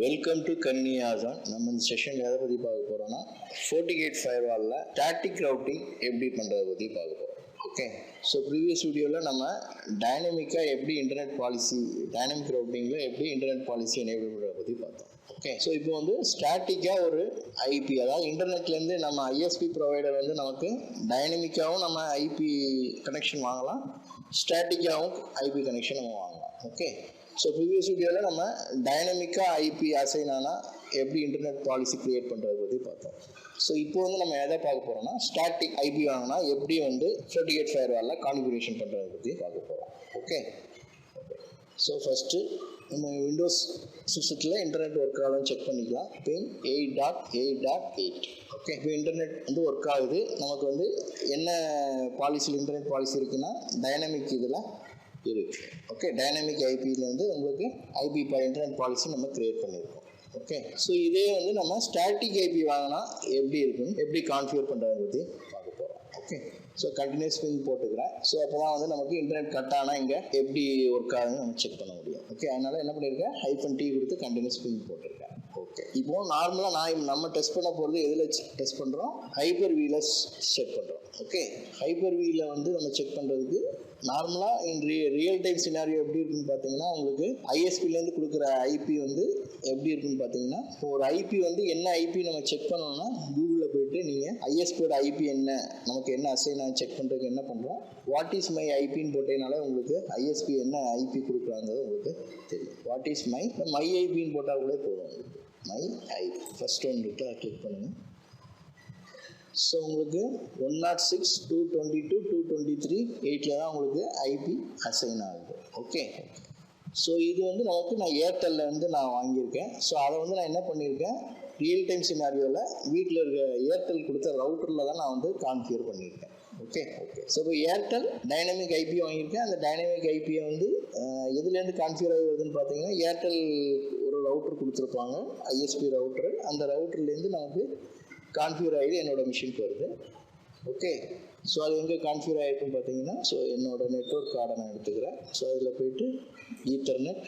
Welcome to கன்னியாசான். நம்ம இந்த session எதை பற்றி பார்க்க போகிறோம்னா, FortiGate ஃபயர்வாலில் ஸ்டாட்டிக் ரவுட்டிங் எப்படி பண்ணுறதை பற்றி பார்க்க போகிறோம். ஓகே, ஸோ ப்ரீவியஸ் வீடியோவில் நம்ம டைனமிக்காக எப்படி இன்டர்நெட் பாலிசி, டைனமிக் ரவுட்டிங்கில் எப்படி இன்டர்நெட் பாலிசி எனேபிள் பண்ணுறதை பற்றி பார்த்தோம். ஓகே, ஸோ இப்போ வந்து ஸ்டாட்டிக்காக ஒரு ஐபி, அதாவது இன்டர்நெட்லேருந்து நம்ம ஐஎஸ்பி ப்ரொவைடர் வந்து நமக்கு டைனமிக்காகவும் நம்ம ஐபி கனெக்ஷன் வாங்கலாம், ஸ்டாட்டிக்காகவும் ஐபி கனெக்ஷன் நம்ம வாங்கலாம். ஓகே, ஸோ ப்ரீவியஸ் வீடியோவில் நம்ம டைனமிக்காக ஐபி அசைன் ஆனால் எப்படி இன்டர்நெட் பாலிசி க்ரியேட் பண்ணுறதை பற்றி பார்த்தோம். ஸோ இப்போ வந்து நம்ம எதை பார்க்க போகிறோம்னா, ஸ்டாட்டிக் ஐபி வாங்கினா எப்படி வந்து FortiGate ஃபயர்வாலில் கான்ஃபிகரேஷன் பண்ணுறதை பற்றி பார்க்க போகிறோம். ஓகே, ஸோ ஃபஸ்ட்டு நம்ம விண்டோஸ் சிஸ்டத்தில் இன்டர்நெட் ஒர்க் ஆகுதுன்னு செக் பண்ணிக்கலாம். பின் 8.8.8. ஓகே, இப்போ இன்டர்நெட் வந்து ஒர்க் ஆகுது. நமக்கு வந்து என்ன பாலிசியில் இன்டர்நெட் பாலிசி இருக்குன்னா டைனமிக் இதில் இருக்குது. ஓகே, டைனமிக் ஐபியிலேருந்து உங்களுக்கு ஐபி இன்டர்நெட் பாலிசி நம்ம க்ரியேட் பண்ணியிருக்கோம். ஓகே, ஸோ இதே வந்து நம்ம ஸ்டாட்டிக் ஐபி வாங்கினா எப்படி இருக்குன்னு, எப்படி கான்ஃபிகர் பண்ணுறதை பற்றி பார்க்க போகிறோம். ஓகே, ஸோ கண்டினியூஸ் பிங் போட்டுக்கிறேன். ஸோ அப்போ தான் வந்து நமக்கு இன்டர்நெட் கட் ஆனால் இங்கே எப்படி ஒர்க் ஆகுதுன்னு நம்ம செக் பண்ண முடியும். ஓகே, அதனால் என்ன பண்ணியிருக்கேன், -T கொடுத்து கண்டினியூஸ் பிங் போட்டிருக்கேன். ஓகே, இப்போ நார்மலாக நம்ம டெஸ்ட் பண்ண போகிறது எதில் டெஸ்ட் பண்ணுறோம், ஹைப்பர்-வியில் செக் பண்ணுறோம். ஓகே, ஹைப்பர்-வியில் வந்து நம்ம செக் பண்ணுறதுக்கு நார்மலாக ரியல் டைம் சினாரியோ எப்படி இருக்குன்னு பார்த்தீங்கன்னா, உங்களுக்கு ஐஎஸ்பிலேருந்து கொடுக்குற ஐபி வந்து எப்படி இருக்குன்னு பார்த்தீங்கன்னா, ஒரு ஐபி வந்து என்ன ஐபி நம்ம செக் பண்ணோம்னா, கூகுளில் போயிட்டு நீங்கள் ஐஎஸ்பியோட ஐபி என்ன, நமக்கு என்ன அசைன் செக் பண்ணுறதுக்கு என்ன பண்ணுறோம், வாட் இஸ் மை ஐபின்னு போட்டேனாலே உங்களுக்கு ஐஎஸ்பி என்ன ஐபி கொடுக்குறாங்கிறது உங்களுக்கு தெரியும். வாட் இஸ் மை ஐபின்னு போட்டால் கூட போதும். மை ஐபி ஃபர்ஸ்ட் ஒன்று இருக்கு, அதை கிளிக் பண்ணுங்கள். ஸோ உங்களுக்கு 106.222.223.8 தான் உங்களுக்கு ஐபி அசைன் ஆகுது. ஓகே, ஸோ இது வந்து நமக்கு நான் ஏர்டெல்லில் வந்து நான் வாங்கியிருக்கேன். ஸோ அதை வந்து நான் என்ன பண்ணியிருக்கேன், ரியல் டைம் சினாரியோவில் வீட்டில் இருக்க ஏர்டெல் கொடுத்த ரவுட்டரில் தான் நான் வந்து கான்ஃபிகர் பண்ணியிருக்கேன். ஓகே, ஸோ இப்போ ஏர்டெல் டைனமிக் ஐபி வாங்கியிருக்கேன். அந்த டைனமிக் ஐபியை வந்து எதுலேருந்து கான்ஃபிகர் ஆகி வருதுன்னு பார்த்தீங்கன்னா, ஏர்டெல் ஒரு ரவுட்டர் கொடுத்துருப்பாங்க, ஐஎஸ்பி ரவுட்டரு. அந்த ரவுட்டர்லேருந்து நமக்கு கான்ஃபிகர் ஆகிடு என்னோட மிஷினுக்கு வருது. ஓகே, ஸோ அது எங்கே கான்ஃபிகர் ஆகிருக்குன்னு பார்த்தீங்கன்னா, ஸோ என்னோட நெட்வொர்க் கார்டை நான் எடுத்துக்கிறேன். ஸோ அதில் போய்ட்டு ethernet,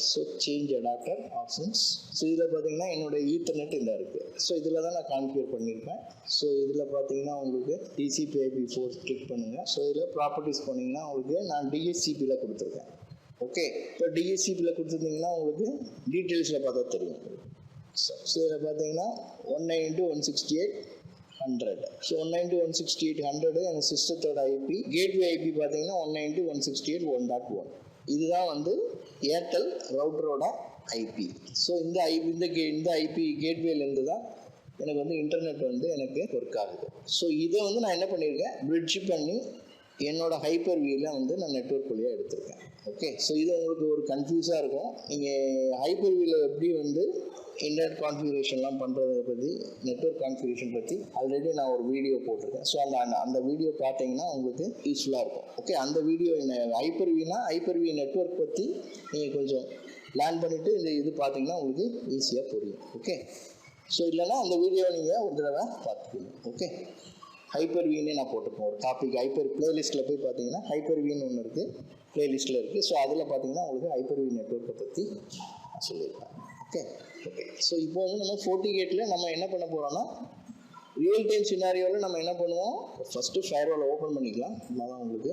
so change adapter options. So இதில் பார்த்தீங்கன்னா என்னோட ஈத்தர்நெட் இந்த இருக்குது. ஸோ இதில் தான் நான் கான்ஃபிகர் பண்ணியிருப்பேன். ஸோ இதில் பார்த்தீங்கன்னா உங்களுக்கு TCP/IP4 கிளிக் பண்ணுங்கள். ஸோ இதில் ப்ராப்பர்ட்டிஸ் பண்ணிங்கன்னா உங்களுக்கு நான் DHCPயில் கொடுத்துருக்கேன். ஓகே, இப்போ DHCPயில் கொடுத்துருந்தீங்கன்னா உங்களுக்கு டீட்டெயில்ஸில் பார்த்தா தெரியும். ஸோ இதில் பார்த்தீங்கன்னா 192.168.100. ஸோ 192.168.100 எனக்கு சிஸ்டத்தோட ஐபி. கேட்வே ஐபி பார்த்தீங்கன்னா 192.168.1.1. இதுதான் வந்து ஏர்டெல் ரவுட்டரோட ஐபி. ஸோ இந்த ஐபி கேட்வேலேருந்து தான் எனக்கு வந்து இன்டர்நெட் வந்து எனக்கு ஒர்க் ஆகுது. ஸோ இதை வந்து நான் என்ன பண்ணியிருக்கேன், பிரிட்ஜ் பண்ணி என்னோடய ஹைப்பர்-வியில் வந்து நான் நெட்வொர்க் வழியாக எடுத்திருக்கேன். ஓகே, ஸோ இது உங்களுக்கு ஒரு கன்ஃபியூஸாக இருக்கும். நீங்கள் ஹைப்பர்-வியில் எப்படி வந்து இன்டர்நெட் கான்ஃபிகரேஷன்லாம் பண்ணுறதை பற்றி, நெட்வொர்க் கான்ஃபிகரேஷன் பற்றி ஆல்ரெடி நான் ஒரு வீடியோ போட்டிருக்கேன். ஸோ அந்த வீடியோ பார்த்தீங்கன்னா உங்களுக்கு யூஸ்ஃபுல்லாக இருக்கும். ஓகே, அந்த வீடியோ என்ன ஹைப்பர்-வி நெட்வொர்க் பற்றி நீங்கள் கொஞ்சம் லேர்ன் பண்ணிவிட்டு இது பார்த்தீங்கன்னா உங்களுக்கு ஈஸியாக புரியும். ஓகே, ஸோ இல்லைன்னா அந்த வீடியோ நீங்கள் ஒரு தடவை பார்த்துக்கணும். ஓகே, ஹைப்பர்-வின்னே நான் போட்டிருப்பேன் ஒரு டாபிக். பிளேலிஸ்ட்டில் போய் பார்த்தீங்கன்னா ஹைப்பர்-வின்னு ஒன்று இருக்குது, பிளேலிஸ்ட்டில் இருக்குது. ஸோ அதில் பார்த்தீங்கன்னா உங்களுக்கு ஹைப்பர்-வி நெட்வொர்க்கை பற்றி சொல்லியிருக்கேன். ஓகே, ஸோ இப்போ வந்து நம்ம FortiGateல நம்ம என்ன பண்ண போகிறோம்னா, ரியல் டைம் சினாரியோவில் நம்ம என்ன பண்ணுவோம், ஃபஸ்ட்டு ஃபயர்வாலை ஓப்பன் பண்ணிக்கலாம். அதுதான் உங்களுக்கு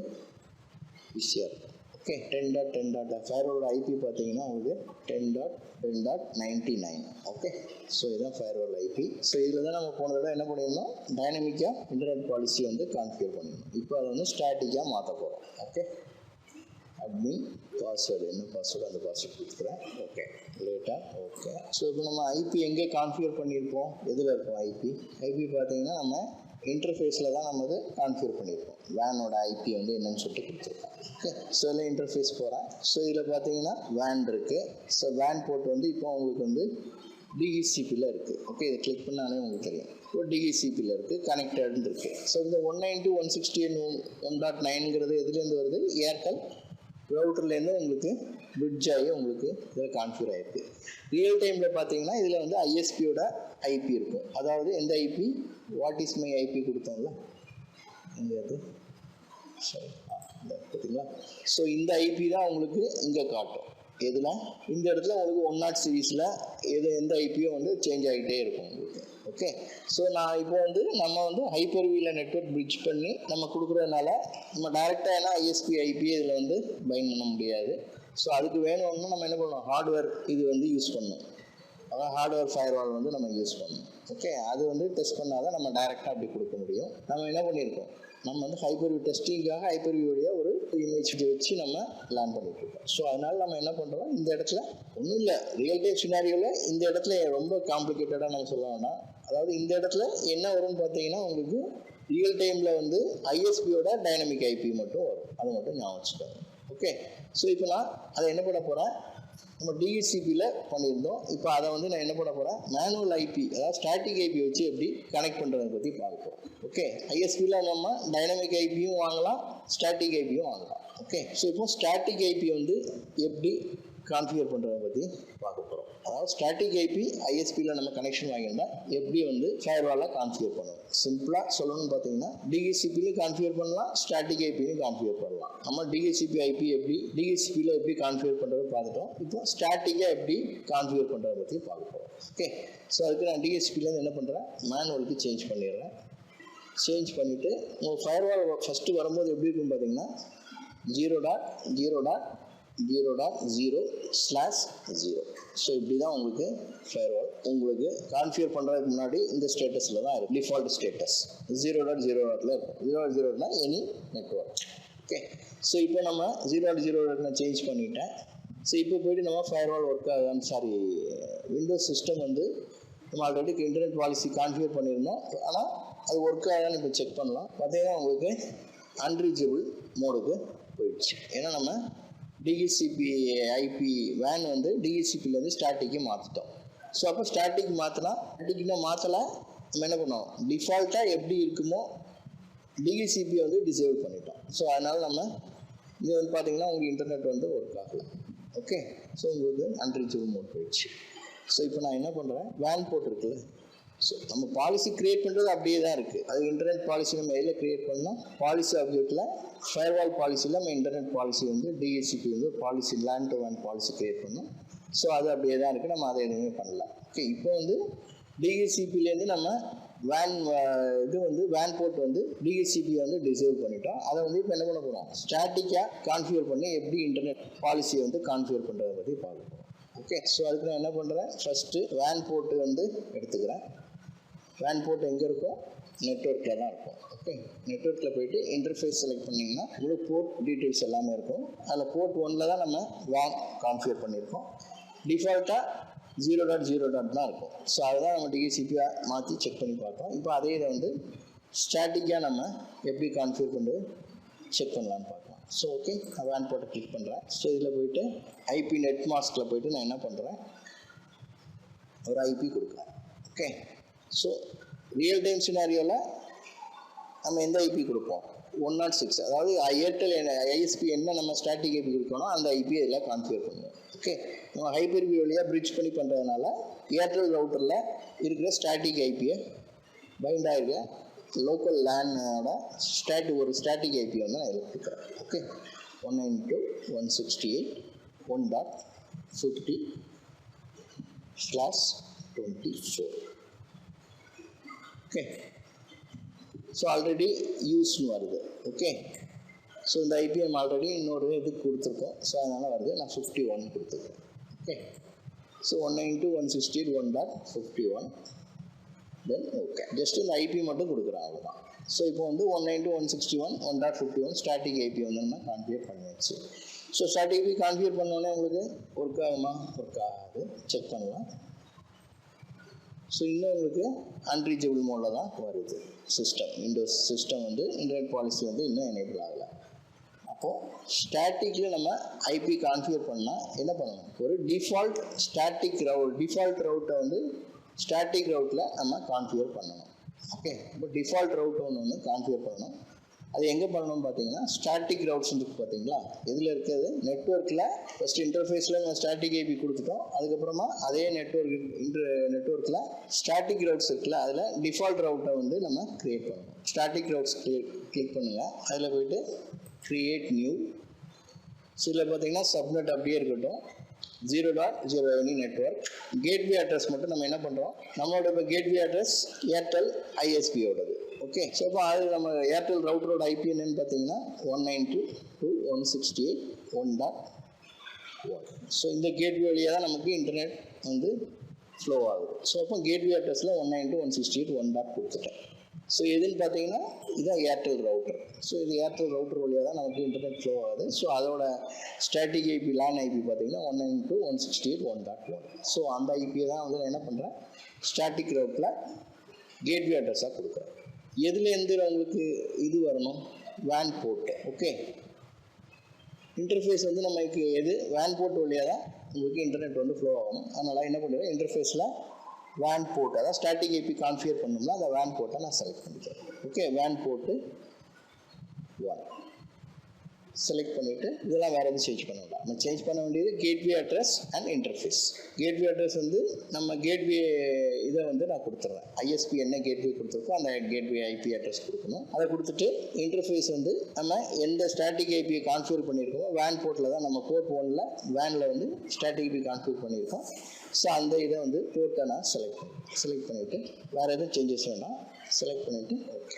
ஈஸியாக இருக்கும். ஓகே, 10.10. ஃபயர்வாலோட ஐபி பார்த்தீங்கன்னா உங்களுக்கு 10.10.99. ஓகே, ஸோ இதுதான் ஃபயர்வால் ஐபி. ஸோ இதில் தான் நம்ம போன தடவை என்ன பண்ணியிருந்தோம், டைனமிக்காக இன்டர்நெட் பாலிசி வந்து கான்ஃபிகர் பண்ணியிருந்தோம். இப்போ அதை வந்து ஸ்டாட்டிக்காக மாற்ற போகிறோம். ஓகே, அட்மின் பாஸ்வேர்டு, என்ன பாஸ்வேர்டு அந்த பாஸ்வேர்டு கொடுத்துக்கிறேன். ஓகே, லேட்டாக. ஓகே, ஸோ இப்போ நம்ம ஐபி எங்கே கான்ஃபிகர் பண்ணியிருப்போம், எதில் இருக்கும் ஐபி பார்த்தீங்கன்னா நம்ம இன்டர்ஃபேஸில் தான் நம்ம கான்ஃபிகர் பண்ணியிருப்போம். வேனோட ஐபி வந்து என்னன்னு சொல்லிட்டு கொடுத்துருக்கோம். ஓகே, ஸோ இதில் இன்டர்ஃபேஸ் போகிறேன். ஸோ இதில் பார்த்தீங்கன்னா வேன் இருக்குது. ஸோ வேன் போர்ட் வந்து இப்போ உங்களுக்கு வந்து DHCPயில் இருக்குது. ஓகே, இதை கிளிக் பண்ணாலே உங்களுக்கு தெரியும். இப்போ DHCPயில் இருக்குது, கனெக்டட்னு இருக்குது. ஸோ இந்த 192.168.1.9ங்கிறது எதுலேருந்து வருது, ஏர்டெல் ரவுட்டர்லேருந்து உங்களுக்கு பிரிட்ஜ் ஆகி உங்களுக்கு இதில் கான்ஃபிகர் ஆகிருக்கு. ரியல் டைமில் பார்த்தீங்கன்னா இதில் வந்து ஐஎஸ்பியோட ஐபி இருக்கும். அதாவது எந்த IP, what is my IP கொடுத்தோம்ல, இங்கே அது சரி பார்த்தீங்களா. ஸோ இந்த ஐபி தான் உங்களுக்கு இங்கே காட்டும். இதில் இந்த இடத்துல உங்களுக்கு 1 சீரீஸில் எந்த ஐபியோ வந்து சேஞ்ச் ஆகிட்டே இருக்கும் உங்களுக்கு. ஓகே, ஸோ நான் இப்போ வந்து நம்ம வந்து ஹைப்பர்வியில் நெட்வொர்க் பிரிட்ஜ் பண்ணி நம்ம கொடுக்குறதுனால நம்ம டைரெக்டாக ஏன்னா ஐஎஸ்பி ஐபிஏ இதில் வந்து பைண்ட் பண்ண முடியாது. ஸோ அதுக்கு வேணும்னா நம்ம என்ன பண்ணணும், ஹார்ட்வேர் இது வந்து யூஸ் பண்ணணும். அதான் ஹார்ட்வேர் ஃபயர்வால் வந்து நம்ம யூஸ் பண்ணணும். ஓகே, அது வந்து டெஸ்ட் பண்ணால் தான் நம்ம டைரெக்டாக அப்படி கொடுக்க முடியும். நம்ம என்ன பண்ணியிருக்கோம், நம்ம வந்து ஹைப்பர்வியூ டெஸ்டிங்காக ஹைப்பர்வியூடைய ஒரு இமேஜ் வச்சு நம்ம லேர்ன் பண்ணிட்டு இருக்கோம். ஸோ அதனால நம்ம என்ன பண்ணுறோம், இந்த இடத்துல ஒன்றும் இல்லை, ரியல் டைம் சினாரியோவில் இந்த இடத்துல ரொம்ப காம்ப்ளிகேட்டடாக நம்ம சொல்லணும்னா, அதாவது இந்த இடத்துல என்ன வரும்னு பார்த்தீங்கன்னா உங்களுக்கு ரியல் டைமில் வந்து ஐஎஸ்பியோட டைனமிக் ஐபி மட்டும் வரும். அதை மட்டும் ஞாபகம் வச்சுக்கோங்க. ஓகே, ஸோ இப்போ நான் அதை என்ன பண்ண போகிறேன், நம்ம டிஹெச்சிபியில் பண்ணியிருந்தோம். இப்போ அதை வந்து நான் என்ன பண்ண போகிறேன், மேனுவல் ஐபி அதாவது ஸ்டாட்டிக் ஐபி வச்சு எப்படி கனெக்ட் பண்ணுறதை பற்றி பார்க்க போகிறோம். ஓகே, ஐஎஸ்பியில் நம்ம டைனமிக் ஐபியும் வாங்கலாம், ஸ்டாட்டிக் ஐபியும் வாங்கலாம். ஓகே, ஸோ இப்போ ஸ்டாட்டிக் ஐபி வந்து எப்படி கான்ஃபிகர் பண்ணுறதை பற்றி பார்க்க போகிறோம். அதாவது ஸ்டாட்டிக் ஐபி ஐஎஸ்பியில் நம்ம கனெக்ஷன் வாங்கியிருந்தா எப்படி வந்து ஃபயர்வாலாக கான்ஃபிகர் பண்ணணும். சிம்பிளாக சொல்லணும்னு பார்த்தீங்கன்னா டிஹெச்சிபிலையும் கான்ஃபிகர் பண்ணலாம், ஸ்டாட்டிக் ஐபிலையும் கான்ஃபிகர் பண்ணலாம். நம்ம டிஹெச்சிபி ஐபி எப்படி டிஹெச்சிபியில் எப்படி கான்ஃபிகர் பண்ணுறது பார்த்துட்டோம். இப்போ ஸ்டாட்டிக்காக எப்படி கான்ஃபிகர் பண்ணுறதை பற்றி பார்க்க போகிறோம். ஓகே, ஸோ அதுக்கு நான் டிஹெச்சிபிலேருந்து என்ன பண்ணுறேன், மேனுவலுக்கு சேஞ்ச் பண்ணிடுறேன். சேஞ்ச் பண்ணிவிட்டு உங்கள் ஃபயர்வால் ஃபஸ்ட்டு வரும்போது எப்படி இருக்குன்னு பார்த்தீங்கன்னா 0.0.0.0/0. ஸோ இப்படி தான் உங்களுக்கு ஃபயர்வால் உங்களுக்கு கான்ஃபிகர் பண்ணுறதுக்கு முன்னாடி இந்த ஸ்டேட்டஸில் தான் இருக்கும். டிஃபால்ட் ஸ்டேட்டஸ் 0.0.0 இருக்கும். 0.0னா எனி நெட்வொர்க். ஓகே, ஸோ இப்போ நம்ம 0.0 நான் சேஞ்ச் பண்ணிட்டேன். ஸோ இப்போ போய்ட்டு நம்ம ஃபயர்வால் ஒர்க் ஆகுது, விண்டோஸ் சிஸ்டம் வந்து நம்ம ஆல்ரெடி இன்டர்நெட் பாலிசி கான்ஃபிகர் பண்ணியிருந்தோம். ஆனால் அது ஒர்க் ஆகாதான்னு இப்போ செக் பண்ணலாம். பார்த்தீங்கன்னா உங்களுக்கு அன்ரீச்சபிள் மோடுக்கு போயிடுச்சு. ஏன்னா நம்ம டிஹெச்சிபி ஐபி வேன் வந்து டிஹெச்சிபிலேருந்து ஸ்டாட்டிக்கு மாற்றிட்டோம். ஸோ அப்போ ஸ்டாட்டிக் மாற்றலாம், ஸ்டாட்டிக்னா மாற்றலாம். நம்ம என்ன பண்ணோம், டிஃபால்ட்டாக எப்படி இருக்குமோ டிஹெச்சிபியை வந்து டிசேபிள் பண்ணிட்டோம். ஸோ அதனால் நம்ம இது வந்து பார்த்தீங்கன்னா உங்களுக்கு இன்டர்நெட் வந்து ஒர்க் ஆகலை. ஓகே, ஸோ உங்களுக்கு அன்ரீச்சபிள் மோட் போயிடுச்சு. ஸோ இப்போ நான் என்ன பண்ணுறேன், வேன் போர்ட் இருக்குல்ல, ஸோ நம்ம பாலிசி க்ரியேட் பண்ணுறது அப்படியே தான் இருக்குது. அது இன்டர்நெட் பாலிசி நம்ம எதில் க்ரியேட் பண்ணோம், பாலிசி ஆப்ஜெக்டில் ஃபயர்வால் பாலிசியில் நம்ம இன்டர்நெட் பாலிசி வந்து டிஹெச்சிபி வந்து policy land to van policy create பண்ணோம். ஸோ அது அப்படியே தான் இருக்குது, நம்ம அதை எதுவுமே பண்ணலாம். ஓகே, இப்போ வந்து டிஹெச்சிபிலேருந்து நம்ம வேன் இது வந்து வேன் போர்ட் வந்து டிஹெச்சிபி வந்து டிசேபிள் பண்ணிட்டோம். அதை வந்து இப்போ என்ன பண்ண போகிறோம், ஸ்டாட்டிக்காக கான்ஃபிகர் பண்ணி எப்படி இன்டர்நெட் பாலிசியை வந்து கான்ஃபிகர் பண்ணுறதை பற்றி பார்க்க போகிறோம். ஓகே, ஸோ அதுக்கு நான் என்ன பண்ணுறேன், ஃபஸ்ட்டு வேன் போர்ட்டு வந்து எடுத்துக்கிறேன். வேன் போர்ட் எங்கே இருக்கும், நெட்வொர்க்கில் தான் இருக்கும். ஓகே, நெட்வொர்க்கில் போய்ட்டு இன்டர்ஃபேஸ் செலக்ட் பண்ணிங்கன்னா உங்களுக்கு போர்ட் டீட்டெயில்ஸ் எல்லாமே இருக்கும். அதில் போர்ட் 1 தான் நம்ம வேன் கான்ஃபிகர் பண்ணியிருக்கோம். டிஃபால்ட்டாக 0.0 தான் இருக்கும். ஸோ அதுதான் நம்ம டிஹெச்சிபியாக மாற்றி செக் பண்ணி பார்த்தோம். இப்போ அதே இதை வந்து ஸ்டாட்டிக்காக நம்ம எப்படி கான்ஃபிகர் பண்ணி செக் பண்ணலான்னு பார்க்கலாம். ஸோ ஓகே, நான் வேன் போர்ட்டை கிளிக் பண்ணுறேன். ஸோ இதில் போய்ட்டு ஐபி நெட் மாஸ்கில் போய்ட்டு நான் என்ன பண்ணுறேன், ஒரு ஐபி கொடுக்குறேன். ஓகே, ஸோ ரியல் டைம் சினாரியோவில் நம்ம எந்த ஐபி கொடுப்போம், 106, அதாவது ஏர்டெல் ஐஎஸ்பி என்ன நம்ம ஸ்டாட்டிக் ஐபி கொடுக்கணும் அந்த ஐபி இதில் கான்ஃபிகர் பண்ணுவோம். ஓகே, நம்ம ஹைப்பர்வி வழியாக பிரிட்ஜ் பண்ணி பண்ணுறதுனால ஏர்டெல் ரவுட்டரில் இருக்கிற ஸ்டாட்டிக் ஐபியை பைண்ட் ஆகிருக்க லோக்கல் லேனோட ஒரு ஸ்டாட்டிக் ஐபி வந்து நான் இதில் கொடுக்குறேன். ஓகே, 192.168.1.50/24. ஓகே, ஸோ ஆல்ரெடி யூஸ்னு வருது. ஓகே, ஸோ இந்த ஐபிஎம் ஆல்ரெடி இன்னொரு இதுக்கு கொடுத்துருக்கோம். ஸோ அதனால் வருது, நான் 51 கொடுத்துருக்கேன். Okay, so 192.168.1.51 then okay, just இந்த ஐபி மட்டும் கொடுக்குறேன், அவ்வளோதான். ஸோ இப்போ வந்து 192.161.1.51 ஸ்டாட்டிக் ஐபி வந்து நம்ம கான்ஃபிகர் பண்ணியாச்சு. ஸோ ஸ்டாட்டிக் ஐபி கான்ஃபிகர் பண்ணோடனே உங்களுக்கு ஒர்க் ஆகுமா, ஒர்க் ஆகாது, செக் பண்ணலாம். ஸோ இன்னும் உங்களுக்கு அன்ரீச்சபிள் மோடில் தான் வருது சிஸ்டம். விண்டோஸ் சிஸ்டம் வந்து இன்டர்நெட் பாலிசி வந்து இன்னும் எனேபிள் ஆகலை. அப்போது ஸ்டாட்டிக்கில் நம்ம ஐபி கான்ஃபிகர் பண்ணால் என்ன பண்ணணும், ஒரு டிஃபால்ட் ரவுட்டை வந்து ஸ்டாட்டிக் ரவுட்டில் நம்ம கான்ஃபிகர் பண்ணணும். ஓகே, இப்போ டிஃபால்ட் ரவுட் ஒன்று கான்ஃபிகர் பண்ணணும். அது எங்கே பண்ணணும்னு பார்த்தீங்கன்னா ஸ்டாட்டிக் ரவுட்ஸ் இருக்குது பார்த்தீங்களா, இதில் இருக்கிறது நெட்வொர்க்கில் ஃபஸ்ட்டு இன்டர்ஃபேஸில் நம்ம ஸ்டாட்டிக் ஐபி கொடுத்துட்டோம். அதுக்கப்புறமா அதே நெட்வொர்க்கில் ஸ்டாட்டிக் ரவுட்ஸ் இருக்குல்ல, அதில் டிஃபால்ட் ரவுட்டை வந்து நம்ம க்ரியேட் பண்ணணும். ஸ்டாட்டிக் ரவுட்ஸ் கிளிக் பண்ணுங்கள், அதில் போய்ட்டு க்ரியேட் நியூ. ஸோ இதில் பார்த்தீங்கன்னா சப்நெட் அப்படியே இருக்கட்டும். 0.0 எனி நெட்வொர்க். கேட்வே அட்ரஸ் மட்டும் நம்ம என்ன பண்ணுறோம், நம்மளோட இப்போ கேட்வே அட்ரஸ் ஏர்டெல் ஐஎஸ்பியோடது. ஓகே, ஸோ இப்போ அது நம்ம ஏர்டெல் ரவுட்டரோட ஐபி என்னன்னு பார்த்தீங்கன்னா 192.168.1.1. ஸோ இந்த கேட்வே வழியாக தான் நமக்கு இன்டர்நெட் வந்து ஃப்ளோ ஆகுது. ஸோ அப்போ கேட்வே அட்ரஸில் 192.168.1. கொடுத்துட்டேன். ஸோ எதுன்னு பார்த்தீங்கன்னா இதுதான் ஏர்டெல் ரவுட்டர். ஸோ இது ஏர்டெல் ரவுட்டர் வழியாக தான் நமக்கு இன்டர்நெட் ஃப்ளோ ஆகுது. ஸோ அதோட ஸ்டாட்டிக் ஐபி லேன் ஐபி பார்த்தீங்கன்னா 192.168.1.1. ஸோ அந்த ஐபியை தான் வந்து நான் என்ன பண்ணுறேன், ஸ்டாட்டிக் ரவுட்டில் கேட்வே அட்ரஸாக கொடுக்குறேன். எதுலேருந்து உங்களுக்கு இது வரணும், வேன் போர்ட்டு. ஓகே, இன்டர்ஃபேஸ் வந்து நமக்கு எது வேன் போர்ட் வழியாக தான் உங்களுக்கு இன்டர்நெட் வந்து ஃப்ளோ ஆகணும். அதனால் என்ன பண்ணுறேன், இன்டர்ஃபேஸில் வேன் போர்ட், அதாவது ஸ்டாட்டிக் ஐபி கான்ஃபிகர் பண்ணணும்னா அந்த வேன் போர்ட்டை நான் செலக்ட் பண்ணிக்கிறேன். ஓகே, வேன் போர்ட்டு 1 செலக்ட் பண்ணிவிட்டு இதெல்லாம் வேறு எதுவும் சேஞ்ச் பண்ண வேண்டாம். நம்ம சேஞ்ச் பண்ண வேண்டியது gateway address and interface. Gateway address வந்து நம்ம கேட்வே இதை வந்து நான் கொடுத்துட்றேன். ஐஎஸ்பி என்ன கேட்வே கொடுத்துருக்கோம் அந்த கேட்வே ஐபி அட்ரஸ் கொடுக்கணும். அதை கொடுத்துட்டு இன்டர்ஃபேஸ் வந்து நம்ம எந்த ஸ்டாட்டிக் ஐபியை கான்ஃபிகர் பண்ணியிருக்கோமோ வேன் போர்ட்டில் தான் நம்ம போர்ட் 1ல் வேனில் வந்து ஸ்டாட்டிக் ஐபி கான்ஃபிகர் பண்ணியிருக்கோம். ஸோ அந்த இதை வந்து போர்ட்டை நான் செலக்ட் பண்ணிவிட்டு வேறு எதுவும் சேஞ்சஸ் வேணாம் செலக்ட் பண்ணிவிட்டு ஓகே.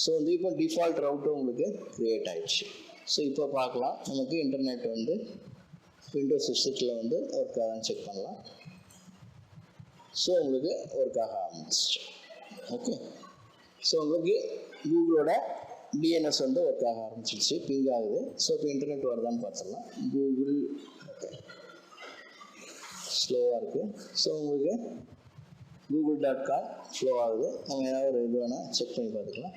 ஸோ வந்து இப்போ டிஃபால்ட் ரவுட்டு உங்களுக்கு க்ரியேட் ஆகிடுச்சு. ஸோ இப்போ பார்க்கலாம் நமக்கு இன்டர்நெட் வந்து விண்டோஸ் சிஸ்டத்தில் வந்து ஒர்க் ஆகான்னு செக் பண்ணலாம். ஸோ உங்களுக்கு ஒர்க் ஆக ஆரம்பிச்சிச்சு. ஓகே, ஸோ உங்களுக்கு கூகுளோட டிஎன்எஸ் வந்து ஒர்க் ஆக ஆரம்பிச்சிருச்சு, பிங் ஆகுது. ஸோ இப்போ இன்டர்நெட் வருதான்னு பார்த்துடலாம். கூகுள் ஓகே ஸ்லோவாக இருக்குது. ஸோ உங்களுக்கு google.com ஃப்ளோ ஆகுது. நம்ம ஏதாவது ஒரு இது வேணால் செக் பண்ணி பார்த்துக்கலாம்.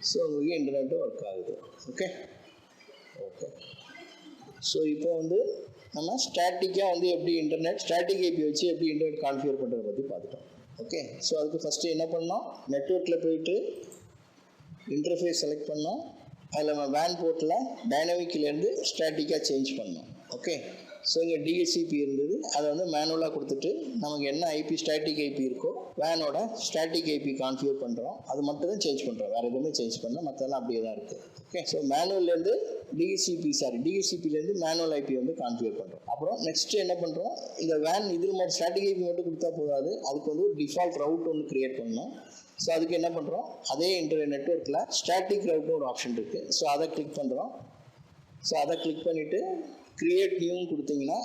ஸோ உங்களுக்கு இன்டர்நெட்டு ஒர்க் ஆகுது. ஓகே, ஸோ இப்போ வந்து நம்ம ஸ்டாட்டிக்காக வந்து எப்படி இன்டர்நெட் ஸ்டாட்டிக் ஐபி வச்சு எப்படி இன்டர்நெட் கான்ஃபிகர் பண்ணுறதை பற்றி பார்த்துட்டோம். ஓகே, ஸோ அதுக்கு ஃபஸ்ட்டு என்ன பண்ணோம், நெட்வொர்க்கில் போயிட்டு இன்டர்ஃபேஸ் செலக்ட் பண்ணோம். அதில் நம்ம வேன் போர்ட்டில் டைனமிக்லேருந்து ஸ்டாட்டிக்காக சேஞ்ச் பண்ணோம். ஓகே, ஸோ இங்கே டிஹெச்சிபி இருந்தது, அதை வந்து மேனுவலாக கொடுத்துட்டு நமக்கு என்ன ஐபி ஸ்டாட்டிக் ஐபி இருக்கோ வேனோட ஸ்டாட்டிக் ஐபி கான்ஃபிகர் பண்ணுறோம். அது மட்டும் தான் சேஞ்ச் பண்ணுறோம், வேறு எதுவுமே சேஞ்ச் பண்ணோம், மற்றெல்லாம் அப்படியே தான் இருக்குது. ஓகே, ஸோ மேனுவல்லேருந்து டிஹெச்சிபிலேருந்து மேனுவல் ஐபி வந்து கான்ஃபிகர் பண்ணுறோம். அப்புறம் நெக்ஸ்ட்டு என்ன பண்ணுறோம், இந்த வேன் இதில் மட்டும் ஸ்டாட்டிக் ஐபி மட்டும் கொடுத்தா போதாது, அதுக்கு வந்து ஒரு டிஃபால்ட் ரவுட் ஒன்று க்ரியேட் பண்ணணும். ஸோ அதுக்கு என்ன பண்ணுறோம், அதே நெட்வொர்க்கில் ஸ்டாட்டிக் ரவுட்னு ஒரு ஆப்ஷன் இருக்குது. ஸோ அதை கிளிக் பண்ணுறோம். ஸோ அதை கிளிக் பண்ணிவிட்டு க்ரியேட் நியூன்னு கொடுத்தீங்கன்னா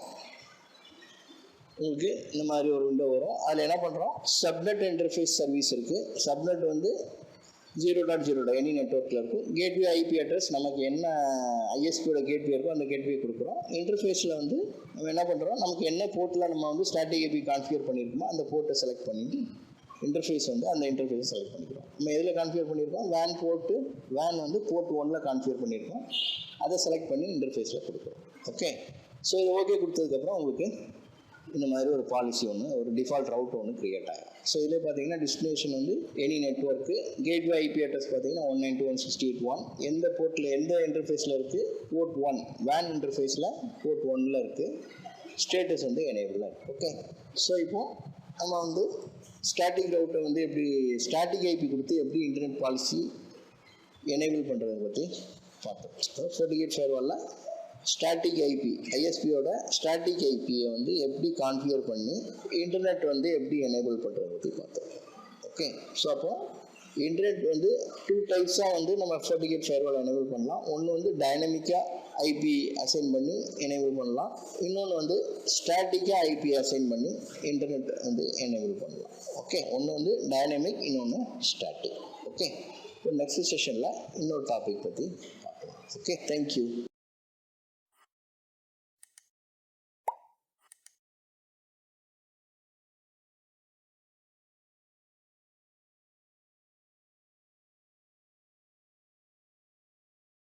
உங்களுக்கு இந்த மாதிரி ஒரு விண்டோ வரும். அதில் என்ன பண்ணுறோம், சப்நெட் இன்டர்ஃபேஸ் சர்வீஸ் இருக்குது. சப்நெட் வந்து 0.0 எனி நெட்வொர்க்கில் இருக்கும். கேட்வே ஐபி அட்ரஸ் நமக்கு என்ன ஐஎஸ்பியோட கேட்வே இருக்கோ அந்த கேட்வே கொடுக்குறோம். இன்டர்ஃபேஸில் வந்து நம்ம என்ன பண்ணுறோம், நமக்கு என்ன போர்ட்டில் நம்ம வந்து ஸ்டாட்டிக் ஐபி கான்ஃபிகர் பண்ணியிருக்கோமோ அந்த போர்ட்டை செலக்ட் பண்ணிவிட்டு இன்டர்ஃபேஸ் வந்து அந்த இன்டர்ஃபேஸை செலக்ட் பண்ணிக்கிறோம். நம்ம எதில் கான்ஃபிகர் பண்ணியிருக்கோம், வேன் வந்து போர்ட் 1ல் கான்ஃபிகர் பண்ணியிருக்கோம். அதை செலக்ட் பண்ணி இன்டர்ஃபேஸில் கொடுக்குறோம். ஓகே, ஸோ இது ஓகே கொடுத்ததுக்கப்புறம் உங்களுக்கு இந்த மாதிரி ஒரு பாலிசி ஒன்று, ஒரு டிஃபால்ட் ரவுட் ஒன்று க்ரியேட் ஆகும். ஸோ இதில் பார்த்தீங்கன்னா டெஸ்டினேஷன் வந்து any network, gateway IP address பார்த்தீங்கன்னா 192.168.1. எந்த போர்ட்டில் எந்த இன்டர்ஃபேஸில் இருக்குது, போர்ட் 1 வேன் இன்டர்ஃபேஸில் போர்ட் 1ல் இருக்குது. ஸ்டேட்டஸ் வந்து எனேபிளாக இருக்குது. ஓகே, ஸோ இப்போது நம்ம வந்து ஸ்டாட்டிக் ரவுட்டை வந்து எப்படி ஸ்டாட்டிக் ஐபி கொடுத்து எப்படி இன்டர்நெட் பாலிசி எனேபிள் பண்ணுறதை பற்றி பார்த்தோம். 48 ஃபயர்வாலில் ஸ்டாட்டிக் ஐபி ஐஎஸ்பியோட ஸ்டாட்டிக் ஐபியை வந்து எப்படி கான்ஃபிகர் பண்ணி இன்டர்நெட் வந்து எப்படி எனேபிள் பண்ணுறதை பற்றி பார்த்தோம். ஓகே, ஸோ அப்போது இன்டர்நெட் வந்து 2 டைப்ஸாக வந்து நம்ம 48 ஃபயர்வால் எனேபிள் பண்ணலாம். ஒன்று வந்து டைனமிக்காக ஐபி அசைன் பண்ணி எனேபிள் பண்ணலாம். இன்னொன்று வந்து ஸ்டாட்டிக்காக ஐபி அசைன் பண்ணி இன்டர்நெட் வந்து எனேபிள் பண்ணலாம். ஓகே, ஒன்று வந்து டைனமிக், இன்னொன்று ஸ்டாட்டிக். ஓகே, இப்போ நெக்ஸ்ட் செஷனில் இன்னொரு டாபிக் பற்றி பார்க்கலாம். Okay, thank you.